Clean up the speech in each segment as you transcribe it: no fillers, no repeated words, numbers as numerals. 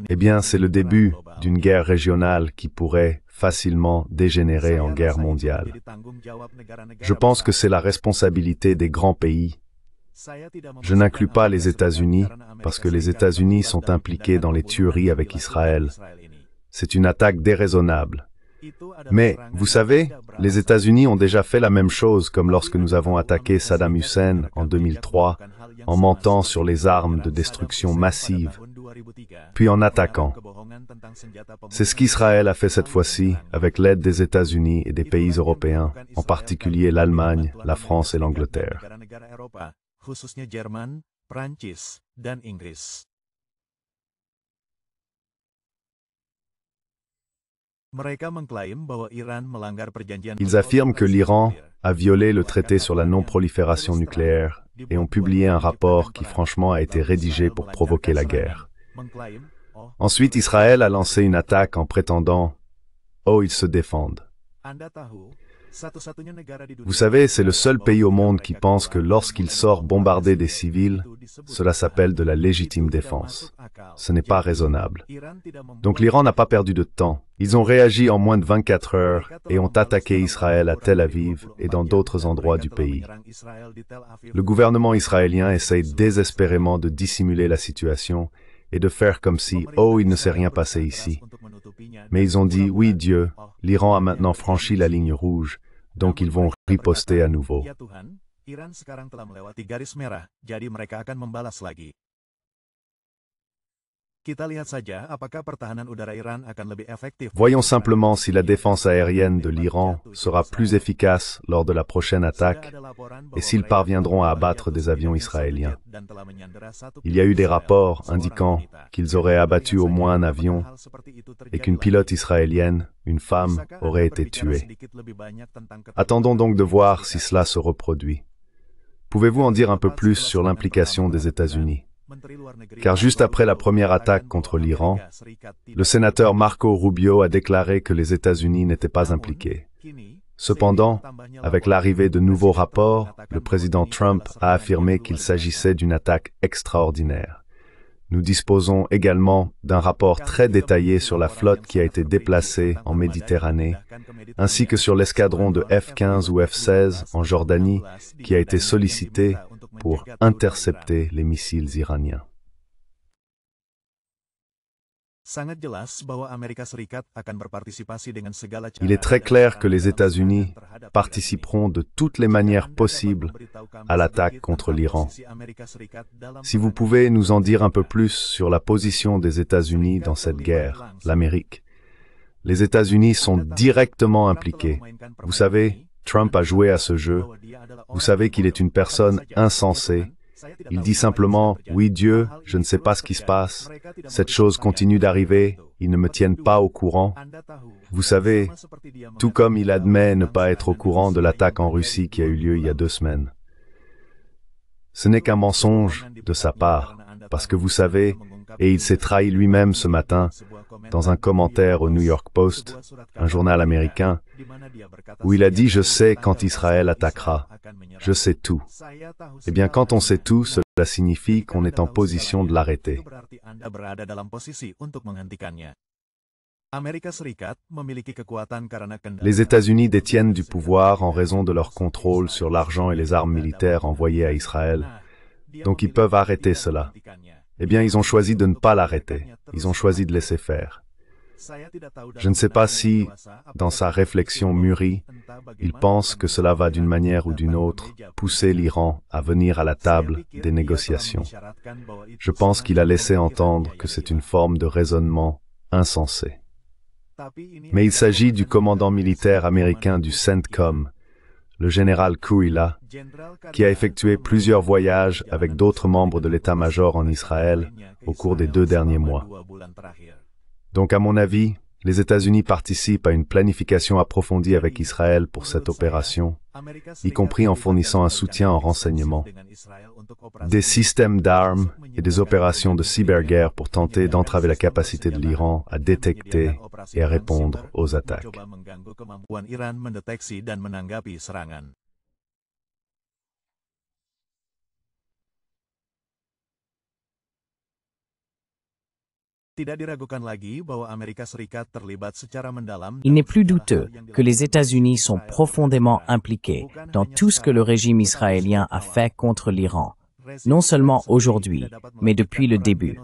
Eh bien, c'est le début d'une guerre régionale qui pourrait facilement dégénérer en guerre mondiale. Je pense que c'est la responsabilité des grands pays. Je n'inclus pas les États-Unis parce que les États-Unis sont impliqués dans les tueries avec Israël. C'est une attaque déraisonnable. Mais, vous savez, les États-Unis ont déjà fait la même chose comme lorsque nous avons attaqué Saddam Hussein en 2003, en mentant sur les armes de destruction massive, puis en attaquant. C'est ce qu'Israël a fait cette fois-ci avec l'aide des États-Unis et des pays européens, en particulier l'Allemagne, la France et l'Angleterre. Ils affirment que l'Iran a violé le traité sur la non-prolifération nucléaire et ont publié un rapport qui franchement a été rédigé pour provoquer la guerre. Ensuite, Israël a lancé une attaque en prétendant « Oh, ils se défendent ». Vous savez, c'est le seul pays au monde qui pense que lorsqu'il sort bombarder des civils, cela s'appelle de la légitime défense. Ce n'est pas raisonnable. Donc l'Iran n'a pas perdu de temps. Ils ont réagi en moins de 24 heures et ont attaqué Israël à Tel Aviv et dans d'autres endroits du pays. Le gouvernement israélien essaye désespérément de dissimuler la situation et de faire comme si « Oh, il ne s'est rien passé ici ». Mais ils ont dit « Oui, Dieu, l'Iran a maintenant franchi la ligne rouge, donc ils vont riposter à nouveau ». Voyons simplement si la défense aérienne de l'Iran sera plus efficace lors de la prochaine attaque et s'ils parviendront à abattre des avions israéliens. Il y a eu des rapports indiquant qu'ils auraient abattu au moins un avion et qu'une pilote israélienne, une femme, aurait été tuée. Attendons donc de voir si cela se reproduit. Pouvez-vous en dire un peu plus sur l'implication des États-Unis? Car juste après la première attaque contre l'Iran, le sénateur Marco Rubio a déclaré que les États-Unis n'étaient pas impliqués. Cependant, avec l'arrivée de nouveaux rapports, le président Trump a affirmé qu'il s'agissait d'une attaque extraordinaire. Nous disposons également d'un rapport très détaillé sur la flotte qui a été déplacée en Méditerranée, ainsi que sur l'escadron de F-15 ou F-16 en Jordanie qui a été sollicité pour intercepter les missiles iraniens. Il est très clair que les États-Unis participeront de toutes les manières possibles à l'attaque contre l'Iran. Si vous pouvez nous en dire un peu plus sur la position des États-Unis dans cette guerre, l'Amérique. Les États-Unis sont directement impliqués. Vous savez, Trump a joué à ce jeu. Vous savez qu'il est une personne insensée. Il dit simplement « Oui, Dieu, je ne sais pas ce qui se passe. Cette chose continue d'arriver. Ils ne me tiennent pas au courant. » Vous savez, tout comme il admet ne pas être au courant de l'attaque en Russie qui a eu lieu il y a 2 semaines. Ce n'est qu'un mensonge de sa part, parce que vous savez, et il s'est trahi lui-même ce matin, dans un commentaire au New York Post, un journal américain, où il a dit « Je sais quand Israël attaquera. Je sais tout. » Eh bien, quand on sait tout, cela signifie qu'on est en position de l'arrêter. Les États-Unis détiennent du pouvoir en raison de leur contrôle sur l'argent et les armes militaires envoyées à Israël. Donc ils peuvent arrêter cela. Eh bien, ils ont choisi de ne pas l'arrêter. Ils ont choisi de laisser faire. Je ne sais pas si, dans sa réflexion mûrie, il pense que cela va d'une manière ou d'une autre pousser l'Iran à venir à la table des négociations. Je pense qu'il a laissé entendre que c'est une forme de raisonnement insensé. Mais il s'agit du commandant militaire américain du CENTCOM, le général Kurila, qui a effectué plusieurs voyages avec d'autres membres de l'état-major en Israël au cours des 2 derniers mois. Donc, à mon avis, les États-Unis participent à une planification approfondie avec Israël pour cette opération, y compris en fournissant un soutien en renseignement, des systèmes d'armes et des opérations de cyberguerre pour tenter d'entraver la capacité de l'Iran à détecter et à répondre aux attaques. Il n'est plus douteux que les États-Unis sont profondément impliqués dans tout ce que le régime israélien a fait contre l'Iran, non seulement aujourd'hui, mais depuis le début.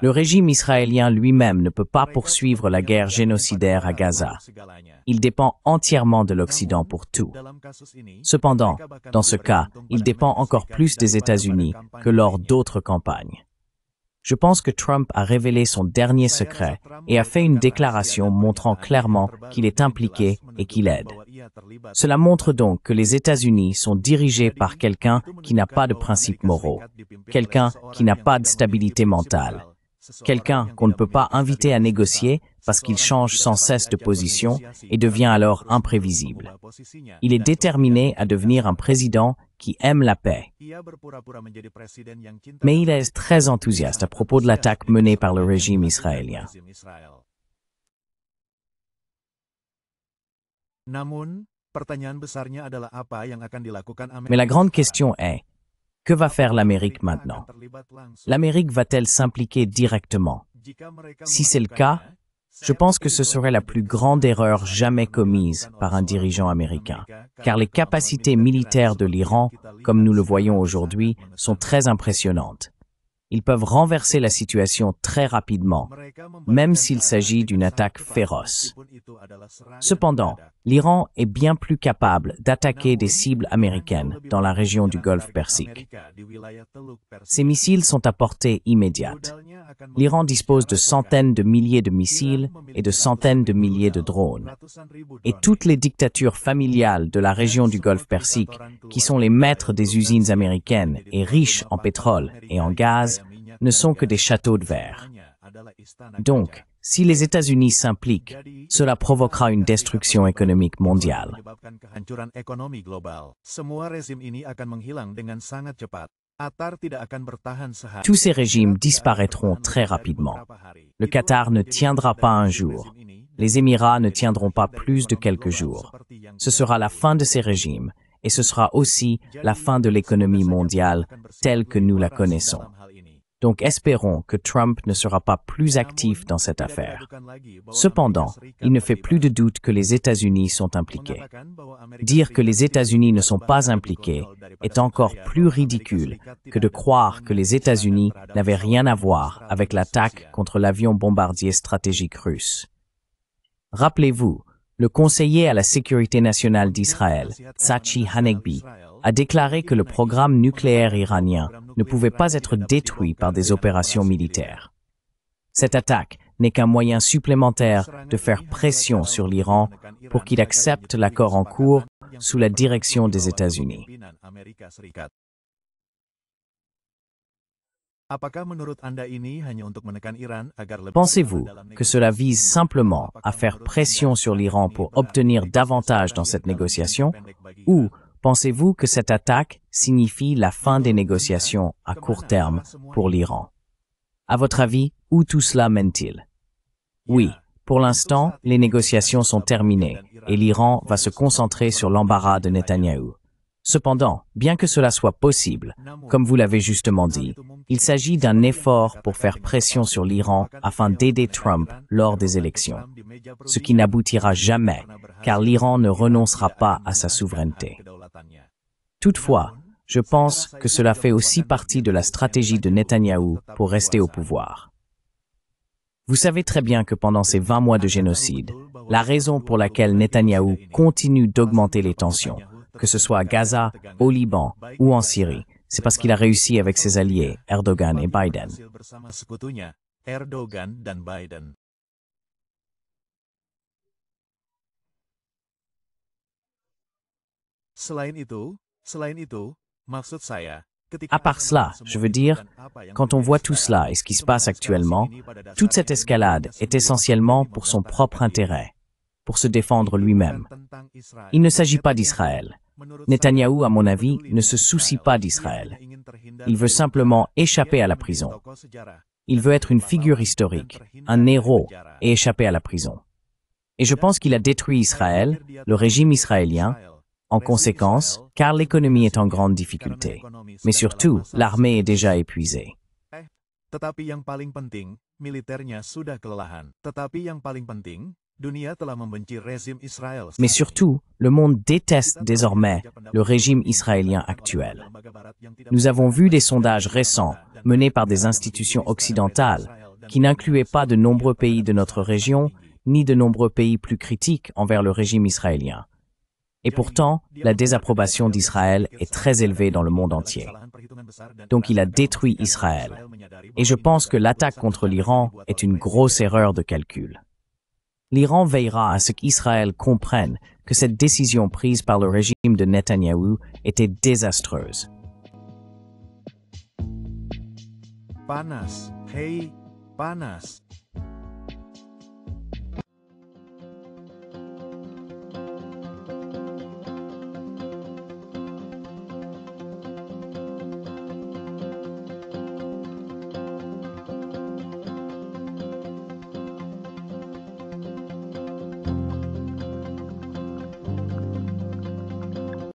Le régime israélien lui-même ne peut pas poursuivre la guerre génocidaire à Gaza. Il dépend entièrement de l'Occident pour tout. Cependant, dans ce cas, il dépend encore plus des États-Unis que lors d'autres campagnes. Je pense que Trump a révélé son dernier secret et a fait une déclaration montrant clairement qu'il est impliqué et qu'il aide. Cela montre donc que les États-Unis sont dirigés par quelqu'un qui n'a pas de principes moraux, quelqu'un qui n'a pas de stabilité mentale, quelqu'un qu'on ne peut pas inviter à négocier parce qu'il change sans cesse de position et devient alors imprévisible. Il est déterminé à devenir un président qui aime la paix. Mais il est très enthousiaste à propos de l'attaque menée par le régime israélien. Mais la grande question est, que va faire l'Amérique maintenant? L'Amérique va-t-elle s'impliquer directement? Si c'est le cas, je pense que ce serait la plus grande erreur jamais commise par un dirigeant américain, car les capacités militaires de l'Iran, comme nous le voyons aujourd'hui, sont très impressionnantes. Ils peuvent renverser la situation très rapidement, même s'il s'agit d'une attaque féroce. Cependant, l'Iran est bien plus capable d'attaquer des cibles américaines dans la région du Golfe Persique. Ces missiles sont à portée immédiate. L'Iran dispose de centaines de milliers de missiles et de centaines de milliers de drones. Et toutes les dictatures familiales de la région du Golfe Persique, qui sont les maîtres des usines américaines et riches en pétrole et en gaz, ne sont que des châteaux de verre. Donc, si les États-Unis s'impliquent, cela provoquera une destruction économique mondiale. Tous ces régimes disparaîtront très rapidement. Le Qatar ne tiendra pas un jour. Les Émirats ne tiendront pas plus de quelques jours. Ce sera la fin de ces régimes, et ce sera aussi la fin de l'économie mondiale telle que nous la connaissons. Donc espérons que Trump ne sera pas plus actif dans cette affaire. Cependant, il ne fait plus de doute que les États-Unis sont impliqués. Dire que les États-Unis ne sont pas impliqués est encore plus ridicule que de croire que les États-Unis n'avaient rien à voir avec l'attaque contre l'avion bombardier stratégique russe. Rappelez-vous, le conseiller à la sécurité nationale d'Israël, Tsachi Hanegbi, a déclaré que le programme nucléaire iranien ne pouvait pas être détruit par des opérations militaires. Cette attaque n'est qu'un moyen supplémentaire de faire pression sur l'Iran pour qu'il accepte l'accord en cours sous la direction des États-Unis. Pensez-vous que cela vise simplement à faire pression sur l'Iran pour obtenir davantage dans cette négociation, ou pensez-vous que cette attaque signifie la fin des négociations à court terme pour l'Iran? À votre avis, où tout cela mène-t-il? Oui, pour l'instant, les négociations sont terminées et l'Iran va se concentrer sur l'embarras de Netanyahou. Cependant, bien que cela soit possible, comme vous l'avez justement dit, il s'agit d'un effort pour faire pression sur l'Iran afin d'aider Trump lors des élections, ce qui n'aboutira jamais, car l'Iran ne renoncera pas à sa souveraineté. Toutefois, je pense que cela fait aussi partie de la stratégie de Netanyahou pour rester au pouvoir. Vous savez très bien que pendant ces 20 mois de génocide, la raison pour laquelle Netanyahou continue d'augmenter les tensions, que ce soit à Gaza, au Liban ou en Syrie, c'est parce qu'il a réussi avec ses alliés, Erdogan et Biden. À part cela, je veux dire, quand on voit tout cela et ce qui se passe actuellement, toute cette escalade est essentiellement pour son propre intérêt, pour se défendre lui-même. Il ne s'agit pas d'Israël. Netanyahou, à mon avis, ne se soucie pas d'Israël. Il veut simplement échapper à la prison. Il veut être une figure historique, un héros, et échapper à la prison. Et je pense qu'il a détruit Israël, le régime israélien, en conséquence, car l'économie est en grande difficulté. Mais surtout, l'armée est déjà épuisée. Tetapi yang paling penting, militernya sudah kelelahan. Tetapi yang paling penting, dunia telah membenci rezim Israel. Mais surtout, le monde déteste désormais le régime israélien actuel. Nous avons vu des sondages récents menés par des institutions occidentales qui n'incluaient pas de nombreux pays de notre région ni de nombreux pays plus critiques envers le régime israélien. Et pourtant, la désapprobation d'Israël est très élevée dans le monde entier. Donc il a détruit Israël. Et je pense que l'attaque contre l'Iran est une grosse erreur de calcul. L'Iran veillera à ce qu'Israël comprenne que cette décision prise par le régime de Netanyahou était désastreuse. Panas, hey, panas.